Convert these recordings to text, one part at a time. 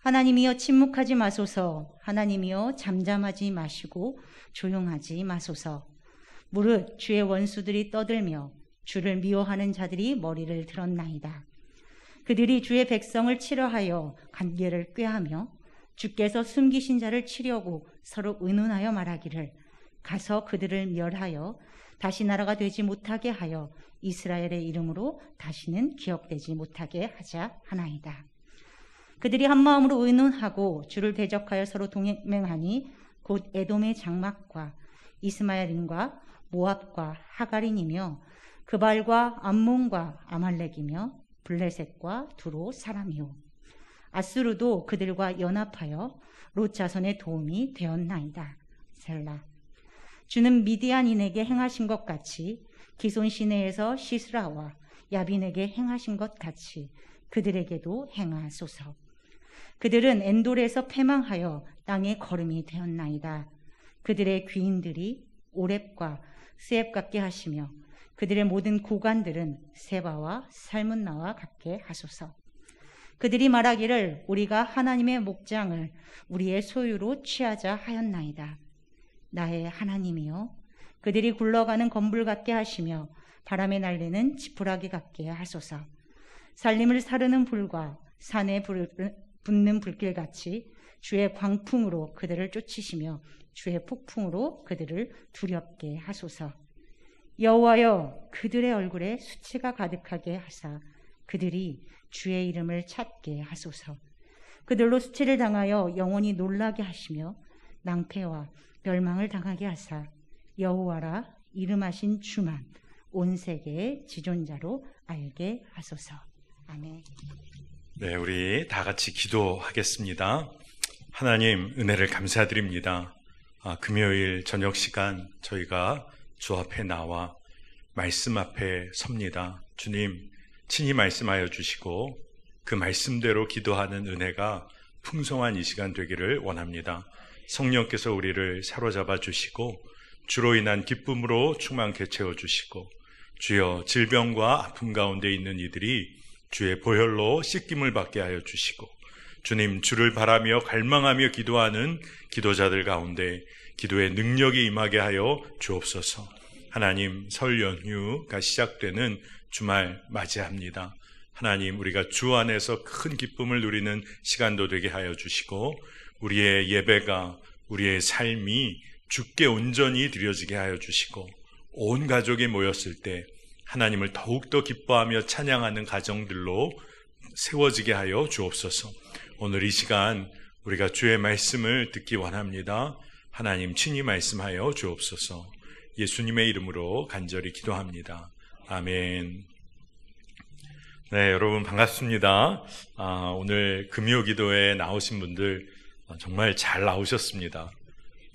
하나님이여 침묵하지 마소서. 하나님이여 잠잠하지 마시고 조용하지 마소서. 무릇 주의 원수들이 떠들며 주를 미워하는 자들이 머리를 들었나이다. 그들이 주의 백성을 치려하여 관계를 꾀하며 주께서 숨기신 자를 치려고 서로 의논하여 말하기를 가서 그들을 멸하여 다시 나라가 되지 못하게 하여 이스라엘의 이름으로 다시는 기억되지 못하게 하자 하나이다. 그들이 한 마음으로 의논하고 주를 대적하여 서로 동맹하니 곧 에돔의 장막과 이스마엘인과 모압과 하갈인이며 그발과 암몬과 아말렉이며 블레셋과 두로 사람이요 아수르도 그들과 연합하여 롯 자손의 도움이 되었나이다. 셀라. 주는 미디안인에게 행하신 것 같이 기손 시내에서 시스라와 야빈에게 행하신 것 같이 그들에게도 행하소서. 그들은 엔돌에서 패망하여 땅의 거름이 되었나이다. 그들의 귀인들이 오렙과 스앱 같게 하시며 그들의 모든 고관들은 세바와 살문나와 같게 하소서. 그들이 말하기를 우리가 하나님의 목장을 우리의 소유로 취하자 하였나이다. 나의 하나님이여, 그들이 굴러가는 건불 같게 하시며 바람에 날리는 지푸라기 같게 하소서. 살림을 사르는 불과 산에 붙는 불길같이 주의 광풍으로 그들을 쫓으시며 주의 폭풍으로 그들을 두렵게 하소서. 여호와여, 그들의 얼굴에 수치가 가득하게 하사 그들이 주의 이름을 찾게 하소서. 그들로 수치를 당하여 영원히 놀라게 하시며 낭패와 멸망을 당하게 하사 여호와라 이름하신 주만 온 세계의 지존자로 알게 하소서. 아멘. 네, 우리 다 같이 기도하겠습니다. 하나님, 은혜를 감사드립니다. 금요일 저녁 시간 저희가 주 앞에 나와 말씀 앞에 섭니다. 주님, 친히 말씀하여 주시고 그 말씀대로 기도하는 은혜가 풍성한 이 시간 되기를 원합니다. 성령께서 우리를 사로잡아 주시고 주로 인한 기쁨으로 충만케 채워주시고 주여, 질병과 아픔 가운데 있는 이들이 주의 보혈로 씻김을 받게 하여 주시고 주님, 주를 바라며 갈망하며 기도하는 기도자들 가운데 기도의 능력이 임하게 하여 주옵소서. 하나님, 설 연휴가 시작되는 주말 맞이합니다. 하나님, 우리가 주 안에서 큰 기쁨을 누리는 시간도 되게 하여 주시고 우리의 예배가, 우리의 삶이 주께 온전히 드려지게 하여 주시고 온 가족이 모였을 때 하나님을 더욱더 기뻐하며 찬양하는 가정들로 세워지게 하여 주옵소서. 오늘 이 시간 우리가 주의 말씀을 듣기 원합니다. 하나님, 친히 말씀하여 주옵소서. 예수님의 이름으로 간절히 기도합니다. 아멘. 네, 여러분 반갑습니다. 오늘 금요 기도에 나오신 분들 정말 잘 나오셨습니다.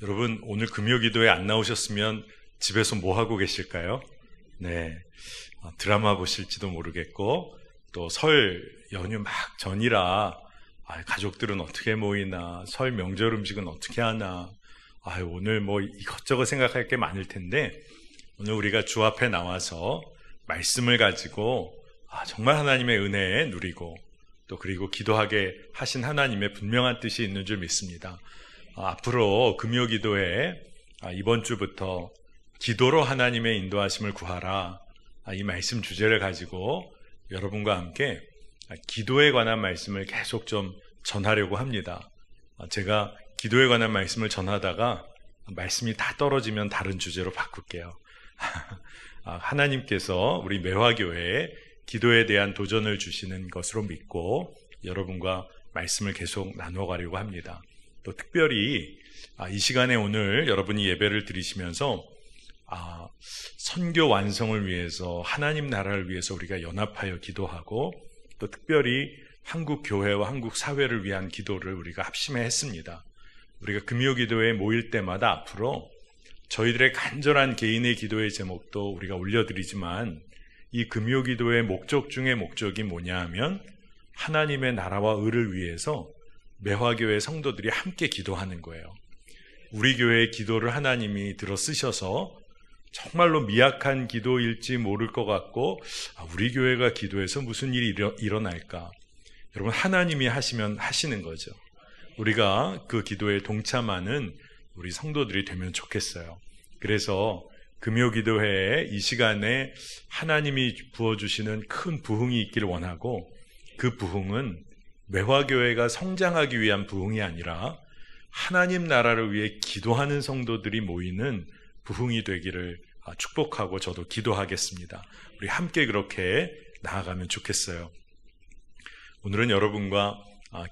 여러분, 오늘 금요 기도에 안 나오셨으면 집에서 뭐 하고 계실까요? 네, 드라마 보실지도 모르겠고 또 설 연휴 막 전이라 가족들은 어떻게 모이나, 설 명절 음식은 어떻게 하나, 오늘 뭐 이것저것 생각할 게 많을 텐데 오늘 우리가 주 앞에 나와서 말씀을 가지고 정말 하나님의 은혜에 누리고 또 그리고 기도하게 하신 하나님의 분명한 뜻이 있는 줄 믿습니다. 앞으로 금요 기도에 이번 주부터 기도로 하나님의 인도하심을 구하라, 이 말씀 주제를 가지고 여러분과 함께 기도에 관한 말씀을 계속 좀 전하려고 합니다. 제가 기도에 관한 말씀을 전하다가 말씀이 다 떨어지면 다른 주제로 바꿀게요. 하나님께서 우리 매화교회에 기도에 대한 도전을 주시는 것으로 믿고 여러분과 말씀을 계속 나눠가려고 합니다. 또 특별히 이 시간에 오늘 여러분이 예배를 드리시면서 선교 완성을 위해서, 하나님 나라를 위해서 우리가 연합하여 기도하고 또 특별히 한국 교회와 한국 사회를 위한 기도를 우리가 합심해 했습니다. 우리가 금요 기도에 모일 때마다 앞으로 저희들의 간절한 개인의 기도의 제목도 우리가 올려드리지만 이 금요 기도의 목적 중에 목적이 뭐냐 하면 하나님의 나라와 의를 위해서 매화교회 성도들이 함께 기도하는 거예요. 우리 교회의 기도를 하나님이 들어 쓰셔서 정말로 미약한 기도일지 모를 것 같고 우리 교회가 기도해서 무슨 일이 일어날까, 여러분, 하나님이 하시면 하시는 거죠. 우리가 그 기도에 동참하는 우리 성도들이 되면 좋겠어요. 그래서 금요기도회에 이 시간에 하나님이 부어주시는 큰 부흥이 있기를 원하고, 그 부흥은 매화교회가 성장하기 위한 부흥이 아니라 하나님 나라를 위해 기도하는 성도들이 모이는 부흥이 되기를 축복하고 저도 기도하겠습니다. 우리 함께 그렇게 나아가면 좋겠어요. 오늘은 여러분과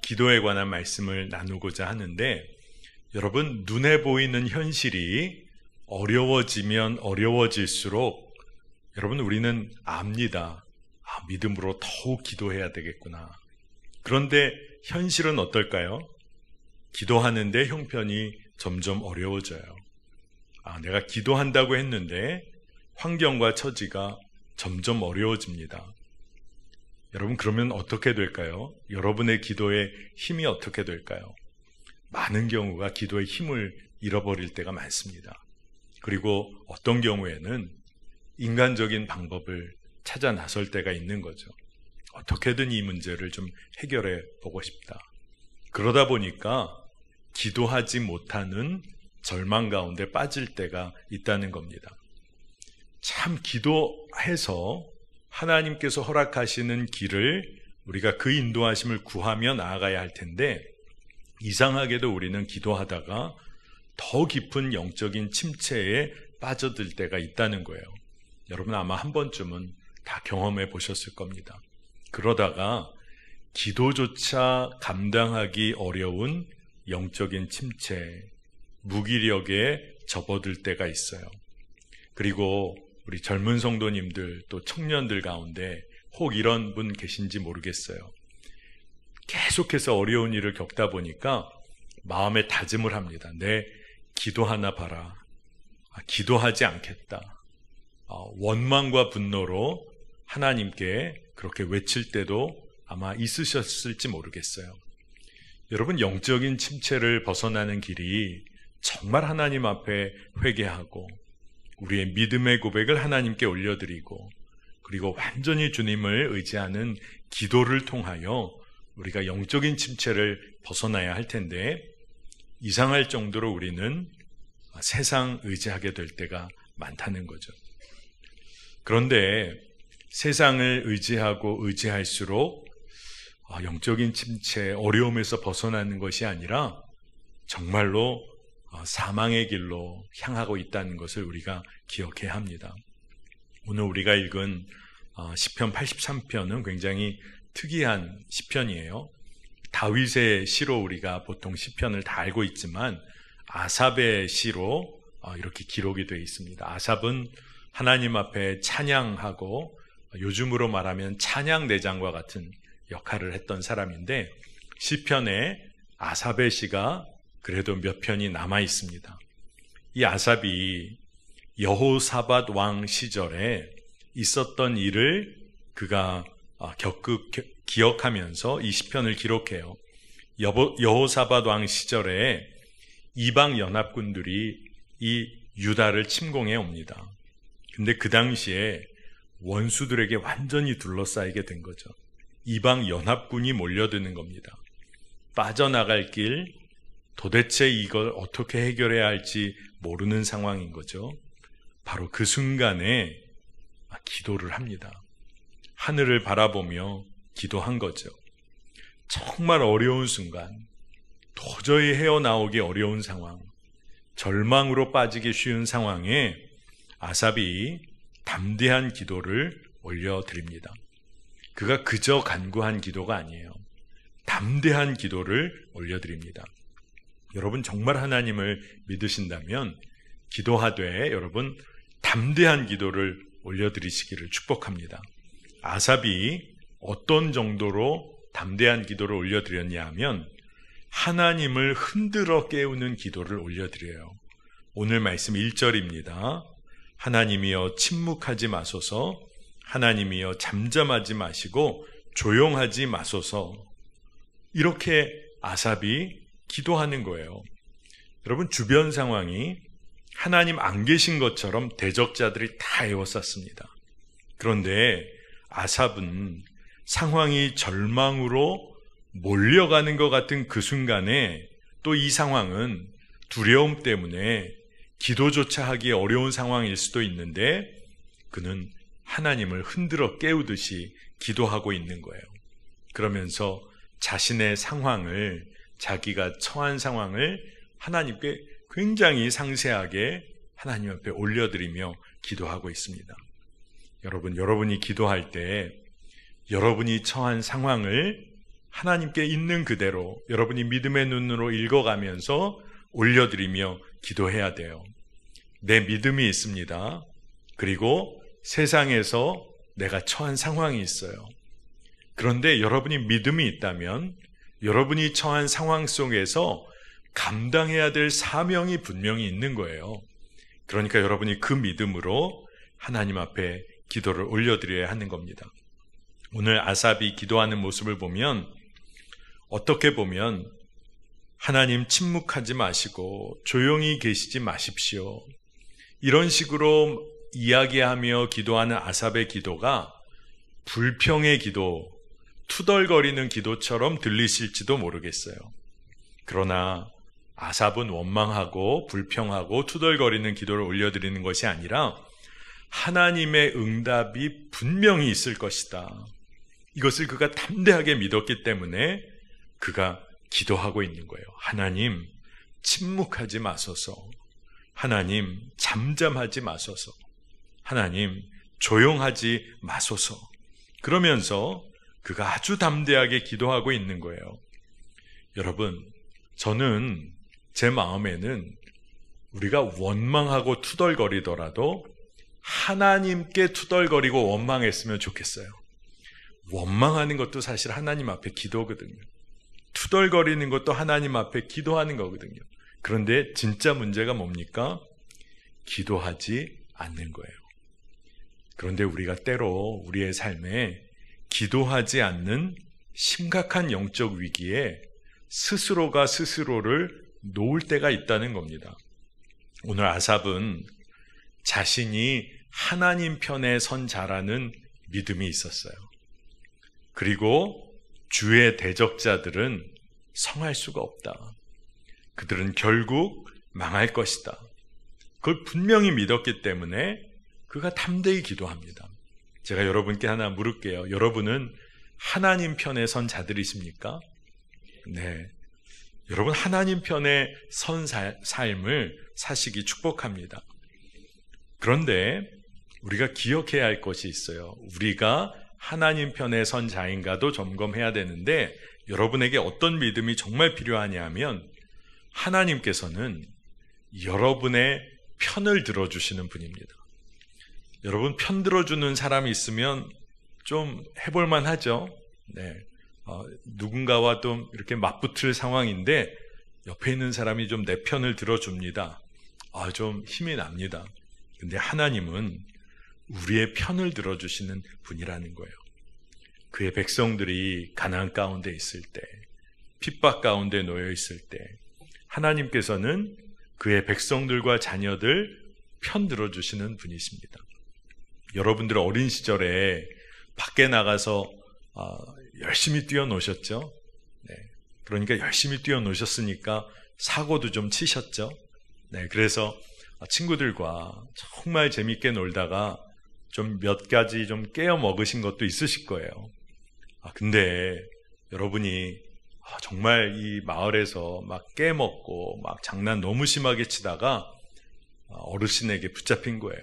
기도에 관한 말씀을 나누고자 하는데, 여러분, 눈에 보이는 현실이 어려워지면 어려워질수록 여러분, 우리는 압니다. 믿음으로 더욱 기도해야 되겠구나. 그런데 현실은 어떨까요? 기도하는데 형편이 점점 어려워져요. 내가 기도한다고 했는데 환경과 처지가 점점 어려워집니다. 여러분, 그러면 어떻게 될까요? 여러분의 기도의 힘이 어떻게 될까요? 많은 경우가 기도의 힘을 잃어버릴 때가 많습니다. 그리고 어떤 경우에는 인간적인 방법을 찾아 나설 때가 있는 거죠. 어떻게든 이 문제를 좀 해결해 보고 싶다. 그러다 보니까 기도하지 못하는 절망 가운데 빠질 때가 있다는 겁니다. 참, 기도해서 하나님께서 허락하시는 길을 우리가 그 인도하심을 구하며 나아가야 할 텐데, 이상하게도 우리는 기도하다가 더 깊은 영적인 침체에 빠져들 때가 있다는 거예요. 여러분, 아마 한 번쯤은 다 경험해 보셨을 겁니다. 그러다가 기도조차 감당하기 어려운 영적인 침체, 무기력에 접어들 때가 있어요. 그리고 우리 젊은 성도님들, 또 청년들 가운데 혹 이런 분 계신지 모르겠어요. 계속해서 어려운 일을 겪다 보니까 마음에 다짐을 합니다. 내 기도하나 봐라. 기도하지 않겠다. 원망과 분노로 하나님께 그렇게 외칠 때도 아마 있으셨을지 모르겠어요. 여러분, 영적인 침체를 벗어나는 길이 정말 하나님 앞에 회개하고 우리의 믿음의 고백을 하나님께 올려드리고, 그리고 완전히 주님을 의지하는 기도를 통하여 우리가 영적인 침체를 벗어나야 할 텐데, 이상할 정도로 우리는 세상 의지하게 될 때가 많다는 거죠. 그런데 세상을 의지하고 의지할수록 영적인 침체, 어려움에서 벗어나는 것이 아니라 정말로 사망의 길로 향하고 있다는 것을 우리가 기억해야 합니다. 오늘 우리가 읽은 시편 83편은 굉장히 특이한 시편이에요. 다윗의 시로 우리가 보통 시편을 다 알고 있지만 아삽의 시로 이렇게 기록이 되어 있습니다. 아삽은 하나님 앞에 찬양하고 요즘으로 말하면 찬양대장과 같은 역할을 했던 사람인데, 시편에 아삽의 시가 그래도 몇 편이 남아 있습니다. 이 아삽이 여호사밧 왕 시절에 있었던 일을 그가 기억하면서 이 시편을 기록해요. 여호사밧 왕 시절에 이방 연합군들이 이 유다를 침공해 옵니다. 근데 그 당시에 원수들에게 완전히 둘러싸이게 된 거죠. 이방 연합군이 몰려드는 겁니다. 빠져나갈 길, 도대체 이걸 어떻게 해결해야 할지 모르는 상황인 거죠. 바로 그 순간에 기도를 합니다. 하늘을 바라보며 기도한 거죠. 정말 어려운 순간, 도저히 헤어나오기 어려운 상황, 절망으로 빠지기 쉬운 상황에 아삽이 담대한 기도를 올려드립니다. 그가 그저 간구한 기도가 아니에요. 담대한 기도를 올려드립니다. 여러분, 정말 하나님을 믿으신다면 기도하되 여러분 담대한 기도를 올려드리시기를 축복합니다. 아삽이 어떤 정도로 담대한 기도를 올려드렸냐 하면 하나님을 흔들어 깨우는 기도를 올려드려요. 오늘 말씀 1절입니다. 하나님이여 침묵하지 마소서, 하나님이여 잠잠하지 마시고 조용하지 마소서. 이렇게 아삽이 기도하는 거예요. 여러분, 주변 상황이 하나님 안 계신 것처럼 대적자들이 다 에워쌌습니다. 그런데 아삽은 상황이 절망으로 몰려가는 것 같은 그 순간에 또 이 상황은 두려움 때문에 기도조차 하기 어려운 상황일 수도 있는데 그는 하나님을 흔들어 깨우듯이 기도하고 있는 거예요. 그러면서 자신의 상황을, 자기가 처한 상황을 하나님께 굉장히 상세하게 하나님 앞에 올려드리며 기도하고 있습니다. 여러분, 여러분이 기도할 때 여러분이 처한 상황을 하나님께 있는 그대로 여러분이 믿음의 눈으로 읽어가면서 올려드리며 기도해야 돼요. 내 믿음이 있습니다. 그리고 세상에서 내가 처한 상황이 있어요. 그런데 여러분이 믿음이 있다면 여러분이 처한 상황 속에서 감당해야 될 사명이 분명히 있는 거예요. 그러니까 여러분이 그 믿음으로 하나님 앞에 기도를 올려드려야 하는 겁니다. 오늘 아삽이 기도하는 모습을 보면 어떻게 보면 하나님 침묵하지 마시고 조용히 계시지 마십시오. 이런 식으로 이야기하며 기도하는 아삽의 기도가 불평의 기도, 투덜거리는 기도처럼 들리실지도 모르겠어요. 그러나 아삽은 원망하고 불평하고 투덜거리는 기도를 올려드리는 것이 아니라 하나님의 응답이 분명히 있을 것이다. 이것을 그가 담대하게 믿었기 때문에 그가 기도하고 있는 거예요. 하나님, 침묵하지 마소서. 하나님, 잠잠하지 마소서. 하나님, 조용하지 마소서. 그러면서 그가 아주 담대하게 기도하고 있는 거예요. 여러분, 저는 제 마음에는 우리가 원망하고 투덜거리더라도 하나님께 투덜거리고 원망했으면 좋겠어요. 원망하는 것도 사실 하나님 앞에 기도거든요. 투덜거리는 것도 하나님 앞에 기도하는 거거든요. 그런데 진짜 문제가 뭡니까? 기도하지 않는 거예요. 그런데 우리가 때로 우리의 삶에 기도하지 않는 심각한 영적 위기에 스스로가 스스로를 놓을 때가 있다는 겁니다. 오늘 아삽은 자신이 하나님 편에 선 자라는 믿음이 있었어요. 그리고 주의 대적자들은 성할 수가 없다. 그들은 결국 망할 것이다. 그걸 분명히 믿었기 때문에 그가 담대히 기도합니다. 제가 여러분께 하나 물을게요. 여러분은 하나님 편에 선 자들이십니까? 네. 여러분 하나님 편에 선 삶을 사시기 축복합니다. 그런데 우리가 기억해야 할 것이 있어요. 우리가 하나님 편에 선 자인가도 점검해야 되는데 여러분에게 어떤 믿음이 정말 필요하냐면 하나님께서는 여러분의 편을 들어주시는 분입니다. 여러분 편 들어주는 사람이 있으면 좀 해볼만 하죠. 네. 누군가와 좀 이렇게 맞붙을 상황인데 옆에 있는 사람이 좀 내 편을 들어줍니다. 좀 힘이 납니다. 근데 하나님은 우리의 편을 들어주시는 분이라는 거예요. 그의 백성들이 가나안 가운데 있을 때, 핍박 가운데 놓여 있을 때 하나님께서는 그의 백성들과 자녀들 편 들어주시는 분이십니다. 여러분들 어린 시절에 밖에 나가서 열심히 뛰어노셨죠? 네. 그러니까 열심히 뛰어노셨으니까 사고도 좀 치셨죠? 네. 그래서 친구들과 정말 재밌게 놀다가 좀 몇 가지 좀 깨어 먹으신 것도 있으실 거예요. 근데 여러분이 정말 이 마을에서 막 깨먹고 막 장난 너무 심하게 치다가 어르신에게 붙잡힌 거예요.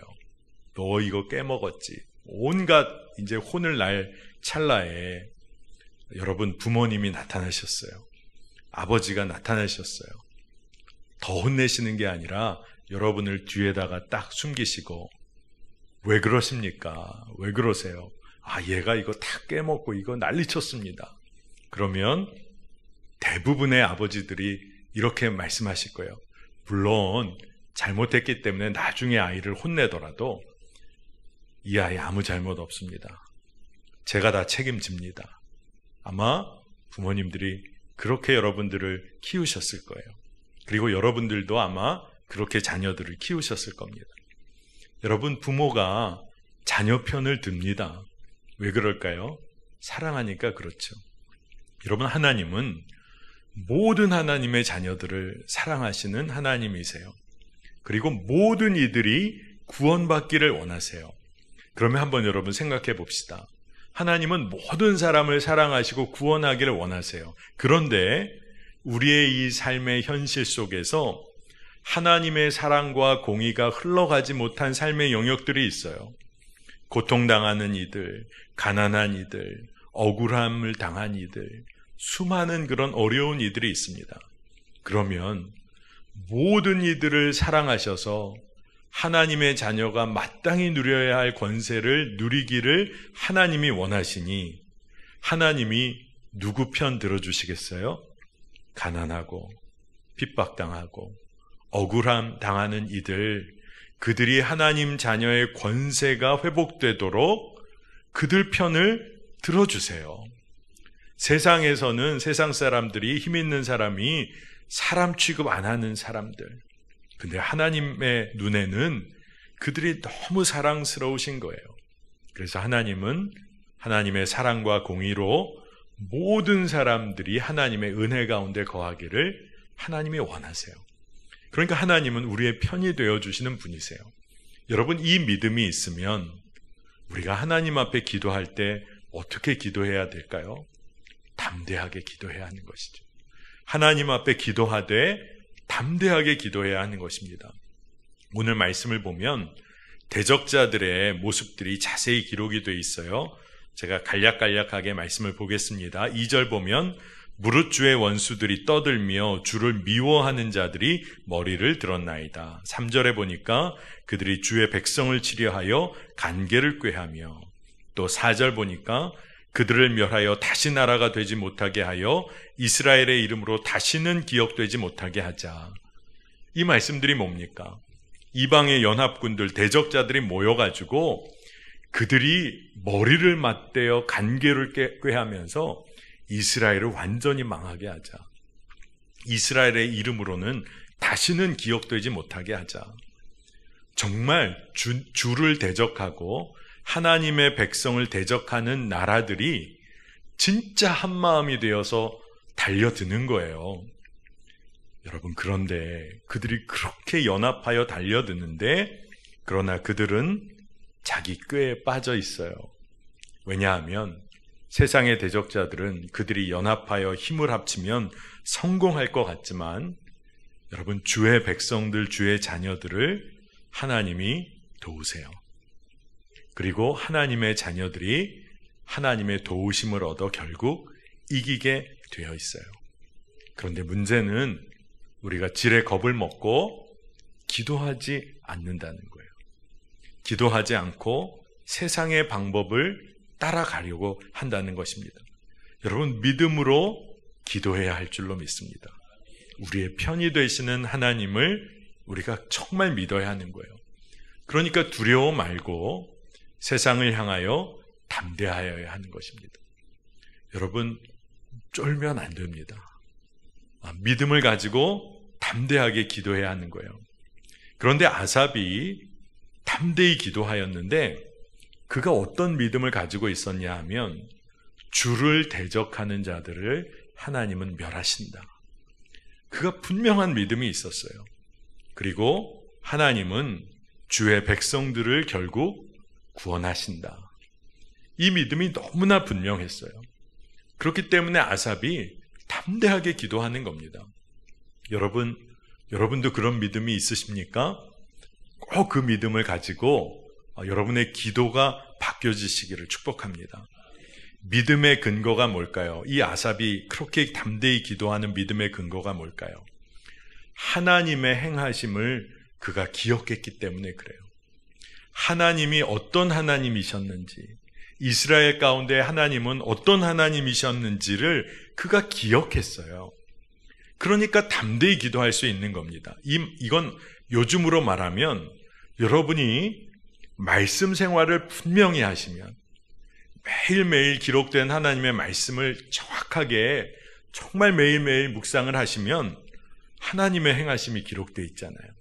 너 이거 깨먹었지. 온갖 이제 혼을 날 찰나에 여러분 부모님이 나타나셨어요. 아버지가 나타나셨어요. 더 혼내시는 게 아니라 여러분을 뒤에다가 딱 숨기시고 왜 그러십니까? 왜 그러세요? 얘가 이거 다 깨먹고 이거 난리쳤습니다. 그러면 대부분의 아버지들이 이렇게 말씀하실 거예요. 물론 잘못했기 때문에 나중에 아이를 혼내더라도 이 아이 아무 잘못 없습니다. 제가 다 책임집니다. 아마 부모님들이 그렇게 여러분들을 키우셨을 거예요. 그리고 여러분들도 아마 그렇게 자녀들을 키우셨을 겁니다. 여러분 부모가 자녀 편을 듭니다. 왜 그럴까요? 사랑하니까 그렇죠. 여러분, 하나님은 모든 하나님의 자녀들을 사랑하시는 하나님이세요. 그리고 모든 이들이 구원받기를 원하세요. 그러면 한번 여러분 생각해 봅시다. 하나님은 모든 사람을 사랑하시고 구원하기를 원하세요. 그런데 우리의 이 삶의 현실 속에서 하나님의 사랑과 공의가 흘러가지 못한 삶의 영역들이 있어요. 고통당하는 이들, 가난한 이들, 억울함을 당한 이들, 수많은 그런 어려운 이들이 있습니다. 그러면 모든 이들을 사랑하셔서 하나님의 자녀가 마땅히 누려야 할 권세를 누리기를 하나님이 원하시니 하나님이 누구 편 들어주시겠어요? 가난하고 핍박당하고 억울함 당하는 이들, 그들이 하나님 자녀의 권세가 회복되도록 그들 편을 들어주세요. 세상에서는 세상 사람들이, 힘 있는 사람이 사람 취급 안 하는 사람들, 근데 하나님의 눈에는 그들이 너무 사랑스러우신 거예요. 그래서 하나님은 하나님의 사랑과 공의로 모든 사람들이 하나님의 은혜 가운데 거하기를 하나님이 원하세요. 그러니까 하나님은 우리의 편이 되어주시는 분이세요. 여러분, 이 믿음이 있으면 우리가 하나님 앞에 기도할 때 어떻게 기도해야 될까요? 담대하게 기도해야 하는 것이죠. 하나님 앞에 기도하되 담대하게 기도해야 하는 것입니다. 오늘 말씀을 보면 대적자들의 모습들이 자세히 기록이 되어 있어요. 제가 간략간략하게 말씀을 보겠습니다. 2절 보면 무릇 주의 원수들이 떠들며 주를 미워하는 자들이 머리를 들었나이다. 3절에 보니까 그들이 주의 백성을 치려하여 간계를 꾀하며, 또 4절 보니까 그들을 멸하여 다시 나라가 되지 못하게 하여 이스라엘의 이름으로 다시는 기억되지 못하게 하자. 이 말씀들이 뭡니까? 이방의 연합군들, 대적자들이 모여가지고 그들이 머리를 맞대어 간계를 꾀하면서 이스라엘을 완전히 망하게 하자. 이스라엘의 이름으로는 다시는 기억되지 못하게 하자. 정말 주를 대적하고 하나님의 백성을 대적하는 나라들이 진짜 한마음이 되어서 달려드는 거예요. 여러분, 그런데 그들이 그렇게 연합하여 달려드는데, 그러나 그들은 자기 꾀에 빠져 있어요. 왜냐하면 세상의 대적자들은 그들이 연합하여 힘을 합치면 성공할 것 같지만, 여러분, 주의 백성들, 주의 자녀들을 하나님이 도우세요. 그리고 하나님의 자녀들이 하나님의 도우심을 얻어 결국 이기게 되어 있어요. 그런데 문제는 우리가 지레 겁을 먹고 기도하지 않는다는 거예요. 기도하지 않고 세상의 방법을 따라가려고 한다는 것입니다. 여러분, 믿음으로 기도해야 할 줄로 믿습니다. 우리의 편이 되시는 하나님을 우리가 정말 믿어야 하는 거예요. 그러니까 두려워 말고 세상을 향하여 담대하여야 하는 것입니다. 여러분, 쫄면 안 됩니다. 믿음을 가지고 담대하게 기도해야 하는 거예요. 그런데 아삽이 담대히 기도하였는데 그가 어떤 믿음을 가지고 있었냐 하면 주를 대적하는 자들을 하나님은 멸하신다. 그가 분명한 믿음이 있었어요. 그리고 하나님은 주의 백성들을 결국 구원하신다. 이 믿음이 너무나 분명했어요. 그렇기 때문에 아삽이 담대하게 기도하는 겁니다. 여러분도 그런 믿음이 있으십니까? 꼭 그 믿음을 가지고 여러분의 기도가 바뀌어지시기를 축복합니다. 믿음의 근거가 뭘까요? 이 아삽이 그렇게 담대히 기도하는 믿음의 근거가 뭘까요? 하나님의 행하심을 그가 기억했기 때문에 그래요. 하나님이 어떤 하나님이셨는지, 이스라엘 가운데 하나님은 어떤 하나님이셨는지를 그가 기억했어요. 그러니까 담대히 기도할 수 있는 겁니다. 이건 요즘으로 말하면 여러분이 말씀 생활을 분명히 하시면, 매일매일 기록된 하나님의 말씀을 정확하게 정말 매일매일 묵상을 하시면 하나님의 행하심이 기록되어 있잖아요.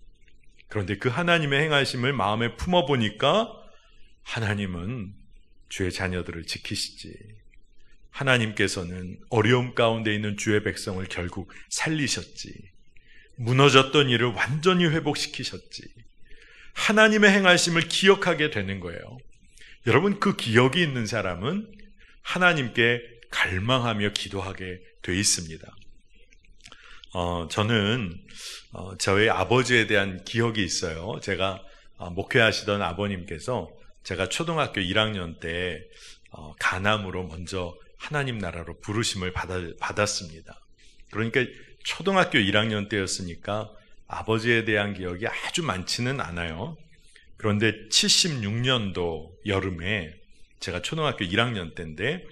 그런데 그 하나님의 행하심을 마음에 품어보니까 하나님은 주의 자녀들을 지키시지, 하나님께서는 어려움 가운데 있는 주의 백성을 결국 살리셨지. 무너졌던 일을 완전히 회복시키셨지. 하나님의 행하심을 기억하게 되는 거예요. 여러분, 그 기억이 있는 사람은 하나님께 갈망하며 기도하게 돼 있습니다. 저는 저희 아버지에 대한 기억이 있어요. 제가 목회하시던 아버님께서 제가 초등학교 1학년 때 가남으로 먼저 하나님 나라로 부르심을 받았습니다. 그러니까 초등학교 1학년 때였으니까 아버지에 대한 기억이 아주 많지는 않아요. 그런데 76년도 여름에 제가 초등학교 1학년 때인데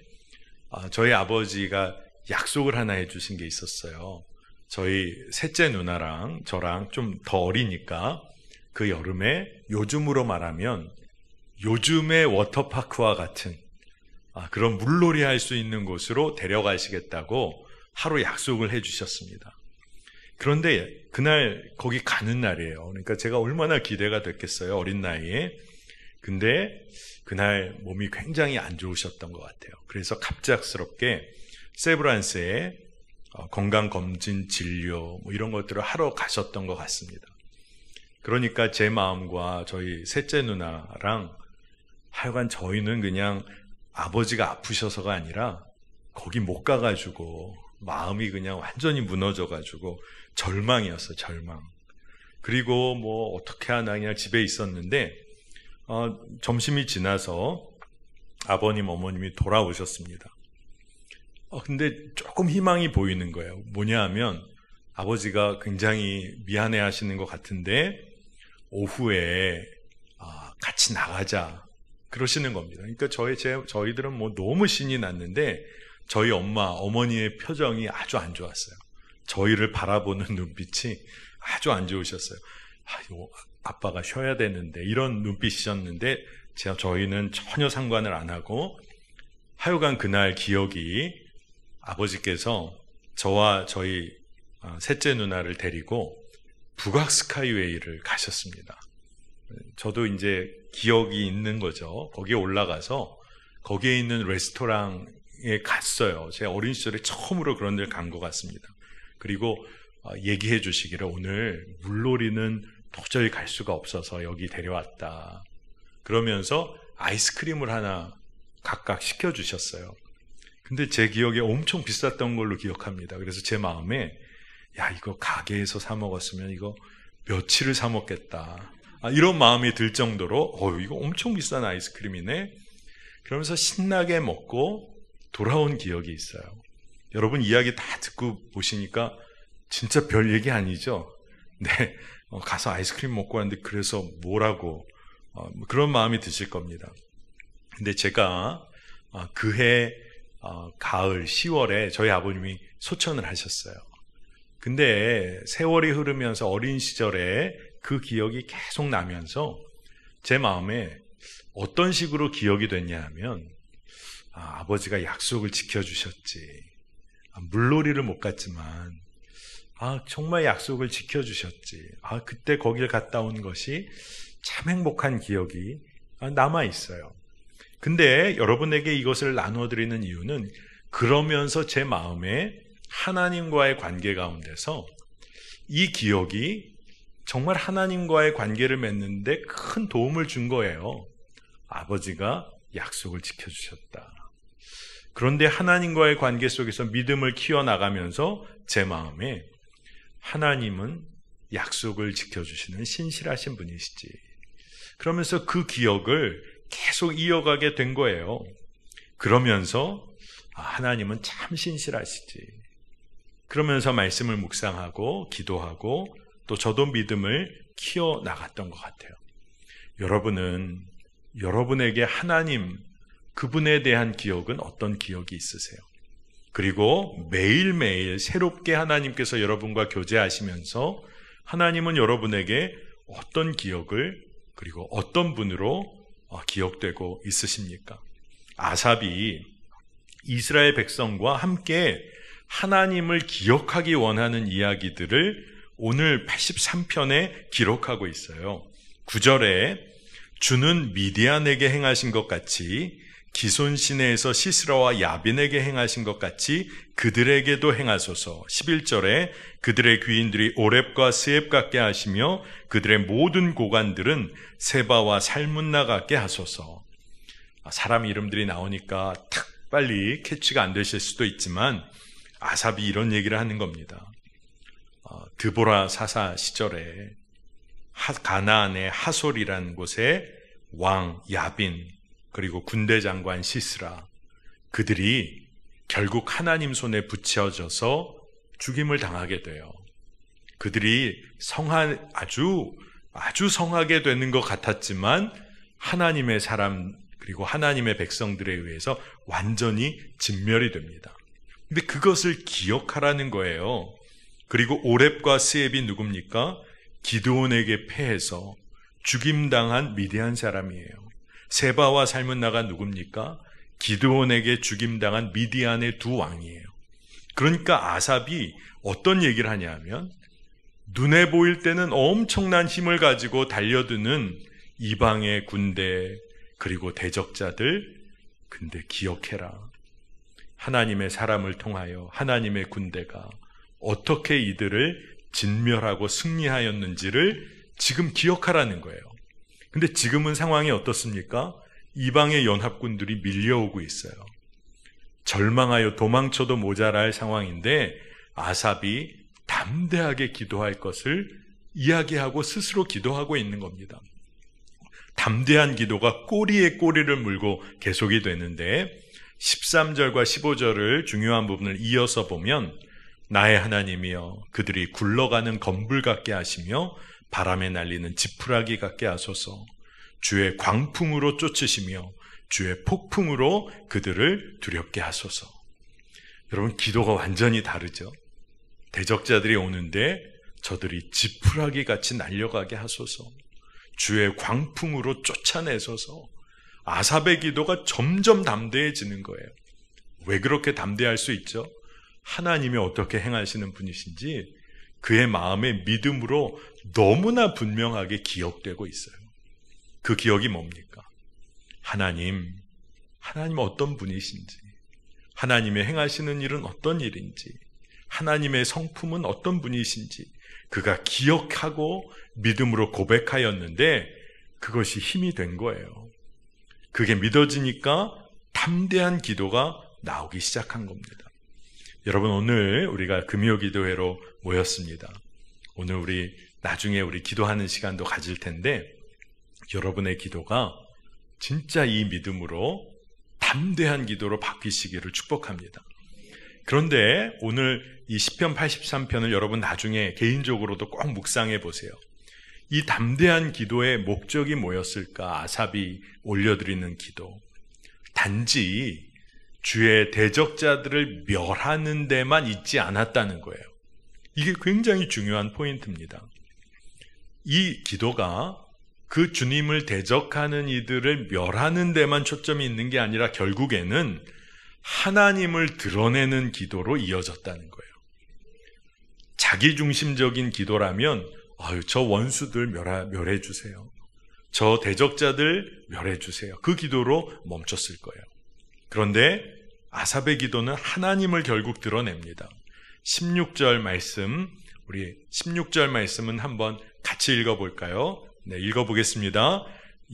저희 아버지가 약속을 하나 해주신 게 있었어요. 저희 셋째 누나랑 저랑 좀 더 어리니까 그 여름에 요즘으로 말하면 요즘의 워터파크와 같은 그런 물놀이 할 수 있는 곳으로 데려가시겠다고 하루 약속을 해주셨습니다. 그런데 그날 거기 가는 날이에요. 그러니까 제가 얼마나 기대가 됐겠어요, 어린 나이에. 근데 그날 몸이 굉장히 안 좋으셨던 것 같아요. 그래서 갑작스럽게 세브란스에 건강검진 진료 이런 것들을 하러 가셨던 것 같습니다. 그러니까 제 마음과 저희 셋째 누나랑 하여간 저희는 그냥 아버지가 아프셔서가 아니라 거기 못 가가지고 마음이 그냥 완전히 무너져가지고 절망이었어요, 절망. 그리고 뭐 어떻게 하나 그냥 집에 있었는데 점심이 지나서 아버님, 어머님이 돌아오셨습니다. 근데 조금 희망이 보이는 거예요. 뭐냐 하면 아버지가 굉장히 미안해 하시는 것 같은데 오후에 같이 나가자 그러시는 겁니다. 그러니까 저희들은 뭐 너무 신이 났는데 저희 어머니의 표정이 아주 안 좋았어요. 저희를 바라보는 눈빛이 아주 안 좋으셨어요. 아빠가 쉬어야 되는데 이런 눈빛이셨는데 저희는 전혀 상관을 안 하고 하여간 그날 기억이 아버지께서 저와 저희 셋째 누나를 데리고 북악 스카이웨이를 가셨습니다. 저도 이제 기억이 있는 거죠. 거기에 올라가서 거기에 있는 레스토랑에 갔어요. 제 어린 시절에 처음으로 그런 데를 간 것 같습니다. 그리고 얘기해 주시기를 오늘 물놀이는 도저히 갈 수가 없어서 여기 데려왔다. 그러면서 아이스크림을 하나 각각 시켜주셨어요. 근데 제 기억에 엄청 비쌌던 걸로 기억합니다. 그래서 제 마음에 야, 이거 가게에서 사 먹었으면 이거 며칠을 사 먹겠다. 이런 마음이 들 정도로 이거 엄청 비싼 아이스크림이네. 그러면서 신나게 먹고 돌아온 기억이 있어요. 여러분 이야기 다 듣고 보시니까 진짜 별 얘기 아니죠? 네, 가서 아이스크림 먹고 왔는데 그래서 뭐라고 그런 마음이 드실 겁니다. 근데 제가 그해 가을 10월에 저희 아버님이 소천을 하셨어요. 근데 세월이 흐르면서 어린 시절에 그 기억이 계속 나면서 제 마음에 어떤 식으로 기억이 됐냐 하면 아버지가 약속을 지켜주셨지. 물놀이를 못 갔지만 정말 약속을 지켜주셨지. 그때 거길 갔다 온 것이 참 행복한 기억이 남아있어요. 근데 여러분에게 이것을 나눠드리는 이유는 그러면서 제 마음에 하나님과의 관계 가운데서 이 기억이 정말 하나님과의 관계를 맺는데 큰 도움을 준 거예요. 아버지가 약속을 지켜주셨다. 그런데 하나님과의 관계 속에서 믿음을 키워나가면서 제 마음에 하나님은 약속을 지켜주시는 신실하신 분이시지. 그러면서 그 기억을 계속 이어가게 된 거예요. 그러면서 하나님은 참 신실하시지. 그러면서 말씀을 묵상하고 기도하고 또 저도 믿음을 키워나갔던 것 같아요. 여러분은 여러분에게 하나님 그분에 대한 기억은 어떤 기억이 있으세요? 그리고 매일매일 새롭게 하나님께서 여러분과 교제하시면서 하나님은 여러분에게 어떤 기억을 그리고 어떤 분으로 기억되고 있으십니까? 아삽이 이스라엘 백성과 함께 하나님을 기억하기 원하는 이야기들을 오늘 83편에 기록하고 있어요. 9절에 주는 미디안에게 행하신 것 같이 기손 시내에서 시스라와 야빈에게 행하신 것 같이 그들에게도 행하소서. 11절에 그들의 귀인들이 오렙과 스앱 같게 하시며 그들의 모든 고관들은 세바와 살문나 같게 하소서. 사람 이름들이 나오니까 탁 빨리 캐치가 안 되실 수도 있지만 아삽이 이런 얘기를 하는 겁니다. 드보라 사사 시절에 가나안의 하솔이라는 곳에 왕 야빈 그리고 군대 장관 시스라, 그들이 결국 하나님 손에 붙여져서 죽임을 당하게 돼요. 그들이 아주 성하게 되는 것 같았지만 하나님의 사람 그리고 하나님의 백성들에 의해서 완전히 진멸이 됩니다. 근데 그것을 기억하라는 거예요. 그리고 오렙과 스앱이 누굽니까? 기드온에게 패해서 죽임당한 미디안 사람이에요. 세바와 살문나가 누굽니까? 기드온에게 죽임당한 미디안의 두 왕이에요. 그러니까 아삽이 어떤 얘기를 하냐면 눈에 보일 때는 엄청난 힘을 가지고 달려드는 이방의 군대 그리고 대적자들, 근데 기억해라. 하나님의 사람을 통하여 하나님의 군대가 어떻게 이들을 진멸하고 승리하였는지를 지금 기억하라는 거예요. 근데 지금은 상황이 어떻습니까? 이방의 연합군들이 밀려오고 있어요. 절망하여 도망쳐도 모자랄 상황인데 아삽이 담대하게 기도할 것을 이야기하고 스스로 기도하고 있는 겁니다. 담대한 기도가 꼬리에 꼬리를 물고 계속이 되는데 13절과 15절을 중요한 부분을 이어서 보면 나의 하나님이여 그들이 굴러가는 건불 같게 하시며 바람에 날리는 지푸라기 같게 하소서. 주의 광풍으로 쫓으시며 주의 폭풍으로 그들을 두렵게 하소서. 여러분, 기도가 완전히 다르죠. 대적자들이 오는데 저들이 지푸라기 같이 날려가게 하소서. 주의 광풍으로 쫓아내소서. 아삽의 기도가 점점 담대해지는 거예요. 왜 그렇게 담대할 수 있죠? 하나님이 어떻게 행하시는 분이신지 그의 마음의 믿음으로 너무나 분명하게 기억되고 있어요. 그 기억이 뭡니까? 하나님 어떤 분이신지, 하나님의 행하시는 일은 어떤 일인지, 하나님의 성품은 어떤 분이신지 그가 기억하고 믿음으로 고백하였는데 그것이 힘이 된 거예요. 그게 믿어지니까 담대한 기도가 나오기 시작한 겁니다. 여러분, 오늘 우리가 금요 기도회로 모였습니다. 오늘 우리 나중에 우리 기도하는 시간도 가질 텐데 여러분의 기도가 진짜 이 믿음으로 담대한 기도로 바뀌시기를 축복합니다. 그런데 오늘 이 시편 83편을 여러분 나중에 개인적으로도 꼭 묵상해 보세요. 이 담대한 기도의 목적이 뭐였을까? 아삽이 올려드리는 기도. 단지 주의 대적자들을 멸하는 데만 있지 않았다는 거예요. 이게 굉장히 중요한 포인트입니다. 이 기도가 그 주님을 대적하는 이들을 멸하는 데만 초점이 있는 게 아니라 결국에는 하나님을 드러내는 기도로 이어졌다는 거예요. 자기중심적인 기도라면 저 원수들 멸해 주세요. 저 대적자들 멸해 주세요. 그 기도로 멈췄을 거예요. 그런데 아삽의 기도는 하나님을 결국 드러냅니다. 16절 말씀, 우리 16절 말씀은 한번 같이 읽어볼까요? 네, 읽어보겠습니다.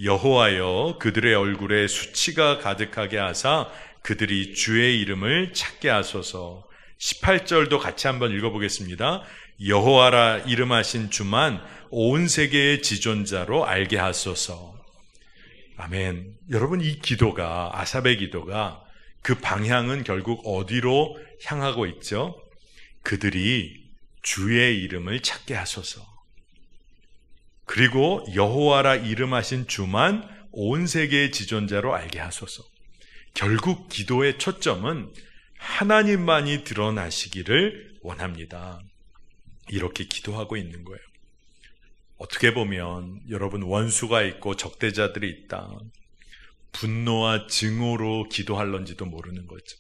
여호와여 그들의 얼굴에 수치가 가득하게 하사 그들이 주의 이름을 찾게 하소서. 18절도 같이 한번 읽어보겠습니다. 여호와라 이름하신 주만 온 세계의 지존자로 알게 하소서. 아멘. 여러분, 이 기도가, 아삽의 기도가 그 방향은 결국 어디로 향하고 있죠? 그들이 주의 이름을 찾게 하소서. 그리고 여호와라 이름하신 주만 온 세계의 지존자로 알게 하소서. 결국 기도의 초점은 하나님만이 드러나시기를 원합니다. 이렇게 기도하고 있는 거예요. 어떻게 보면 여러분, 원수가 있고 적대자들이 있다. 분노와 증오로 기도할런지도 모르는 거죠.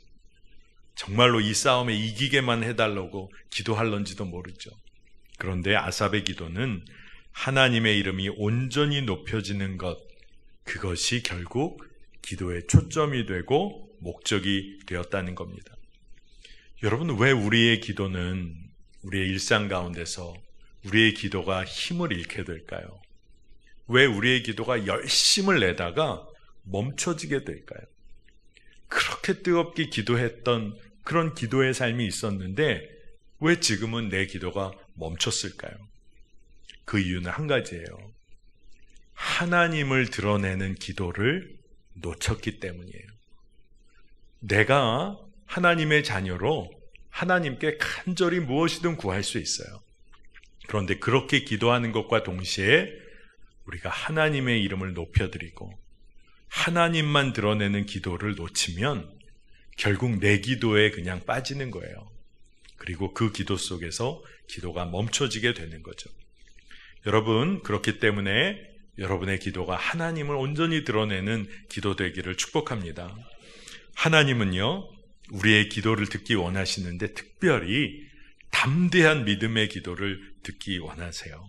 정말로 이 싸움에 이기게만 해달라고 기도할런지도 모르죠. 그런데 아삽의 기도는 하나님의 이름이 온전히 높여지는 것, 그것이 결국 기도의 초점이 되고 목적이 되었다는 겁니다. 여러분, 왜 우리의 기도는 우리의 일상 가운데서 우리의 기도가 힘을 잃게 될까요? 왜 우리의 기도가 열심을 내다가 멈춰지게 될까요? 그렇게 뜨겁게 기도했던 그런 기도의 삶이 있었는데 왜 지금은 내 기도가 멈췄을까요? 그 이유는 한 가지예요. 하나님을 드러내는 기도를 놓쳤기 때문이에요. 내가 하나님의 자녀로 하나님께 간절히 무엇이든 구할 수 있어요. 그런데 그렇게 기도하는 것과 동시에 우리가 하나님의 이름을 높여드리고 하나님만 드러내는 기도를 놓치면 결국 내 기도에 그냥 빠지는 거예요. 그리고 그 기도 속에서 기도가 멈춰지게 되는 거죠. 여러분, 그렇기 때문에 여러분의 기도가 하나님을 온전히 드러내는 기도 되기를 축복합니다. 하나님은요, 우리의 기도를 듣기 원하시는데 특별히 담대한 믿음의 기도를 듣기 원하세요.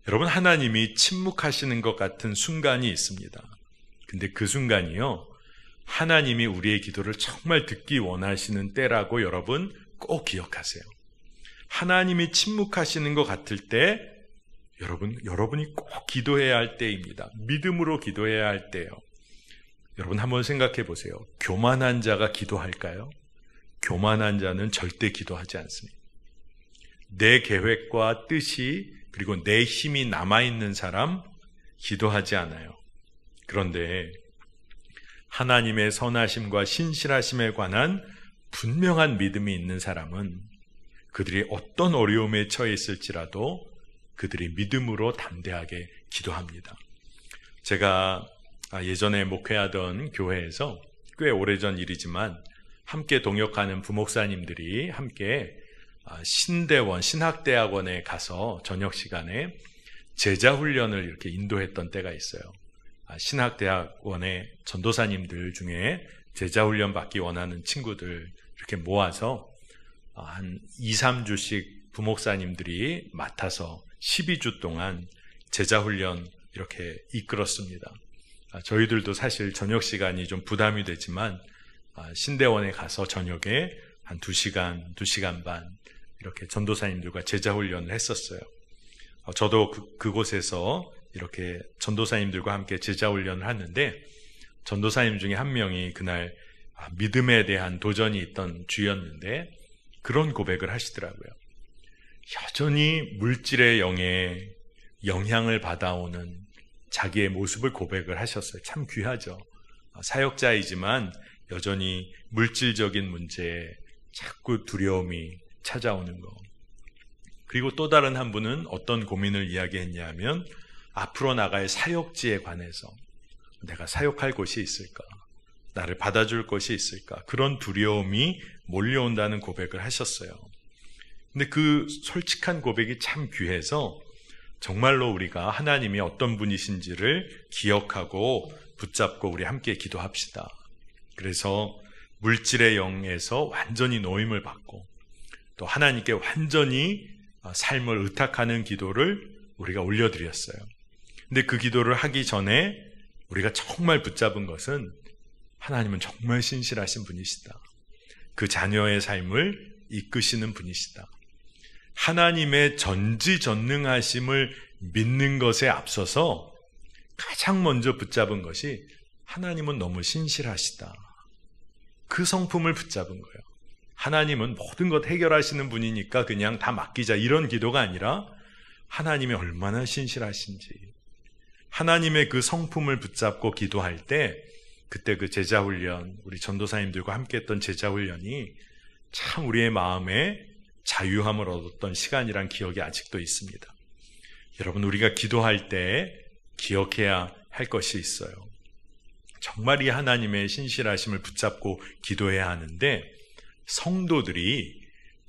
여러분, 하나님이 침묵하시는 것 같은 순간이 있습니다. 근데 그 순간이요, 하나님이 우리의 기도를 정말 듣기 원하시는 때라고 여러분 꼭 기억하세요. 하나님이 침묵하시는 것 같을 때 여러분이 꼭 기도해야 할 때입니다. 믿음으로 기도해야 할 때요. 여러분 한번 생각해 보세요. 교만한 자가 기도할까요? 교만한 자는 절대 기도하지 않습니다. 내 계획과 뜻이 그리고 내 힘이 남아있는 사람 기도하지 않아요. 그런데 하나님의 선하심과 신실하심에 관한 분명한 믿음이 있는 사람은 그들이 어떤 어려움에 처해 있을지라도 그들이 믿음으로 담대하게 기도합니다. 제가 예전에 목회하던 교회에서 꽤 오래전 일이지만 함께 동역하는 부목사님들이 함께 신대원, 신학대학원에 가서 저녁 시간에 제자훈련을 이렇게 인도했던 때가 있어요. 신학대학원의 전도사님들 중에 제자훈련 받기 원하는 친구들 이렇게 모아서 한 2, 3주씩 부목사님들이 맡아서 12주 동안 제자훈련 이렇게 이끌었습니다. 저희들도 사실 저녁 시간이 좀 부담이 되지만 신대원에 가서 저녁에 한 2시간, 2시간 반 이렇게 전도사님들과 제자훈련을 했었어요. 저도 그곳에서 이렇게 전도사님들과 함께 제자훈련을 하는데 전도사님 중에 한 명이 그날 믿음에 대한 도전이 있던 주였는데 그런 고백을 하시더라고요. 여전히 물질의 영에 영향을 받아오는 자기의 모습을 고백을 하셨어요. 참 귀하죠. 사역자이지만 여전히 물질적인 문제에 자꾸 두려움이 찾아오는 거. 그리고 또 다른 한 분은 어떤 고민을 이야기했냐면 앞으로 나갈 사역지에 관해서 내가 사역할 곳이 있을까? 나를 받아줄 곳이 있을까? 그런 두려움이 몰려온다는 고백을 하셨어요. 근데 그 솔직한 고백이 참 귀해서 정말로 우리가 하나님이 어떤 분이신지를 기억하고 붙잡고 우리 함께 기도합시다. 그래서 물질의 영에서 완전히 노임을 받고 또 하나님께 완전히 삶을 의탁하는 기도를 우리가 올려드렸어요. 근데 그 기도를 하기 전에 우리가 정말 붙잡은 것은 하나님은 정말 신실하신 분이시다. 그 자녀의 삶을 이끄시는 분이시다. 하나님의 전지전능하심을 믿는 것에 앞서서 가장 먼저 붙잡은 것이 하나님은 너무 신실하시다. 그 성품을 붙잡은 거예요. 하나님은 모든 것 해결하시는 분이니까 그냥 다 맡기자 이런 기도가 아니라 하나님이 얼마나 신실하신지 하나님의 그 성품을 붙잡고 기도할 때 그때 그 제자훈련 우리 전도사님들과 함께했던 제자훈련이 참 우리의 마음에 자유함을 얻었던 시간이란 기억이 아직도 있습니다. 여러분 우리가 기도할 때 기억해야 할 것이 있어요. 정말 이 하나님의 신실하심을 붙잡고 기도해야 하는데 성도들이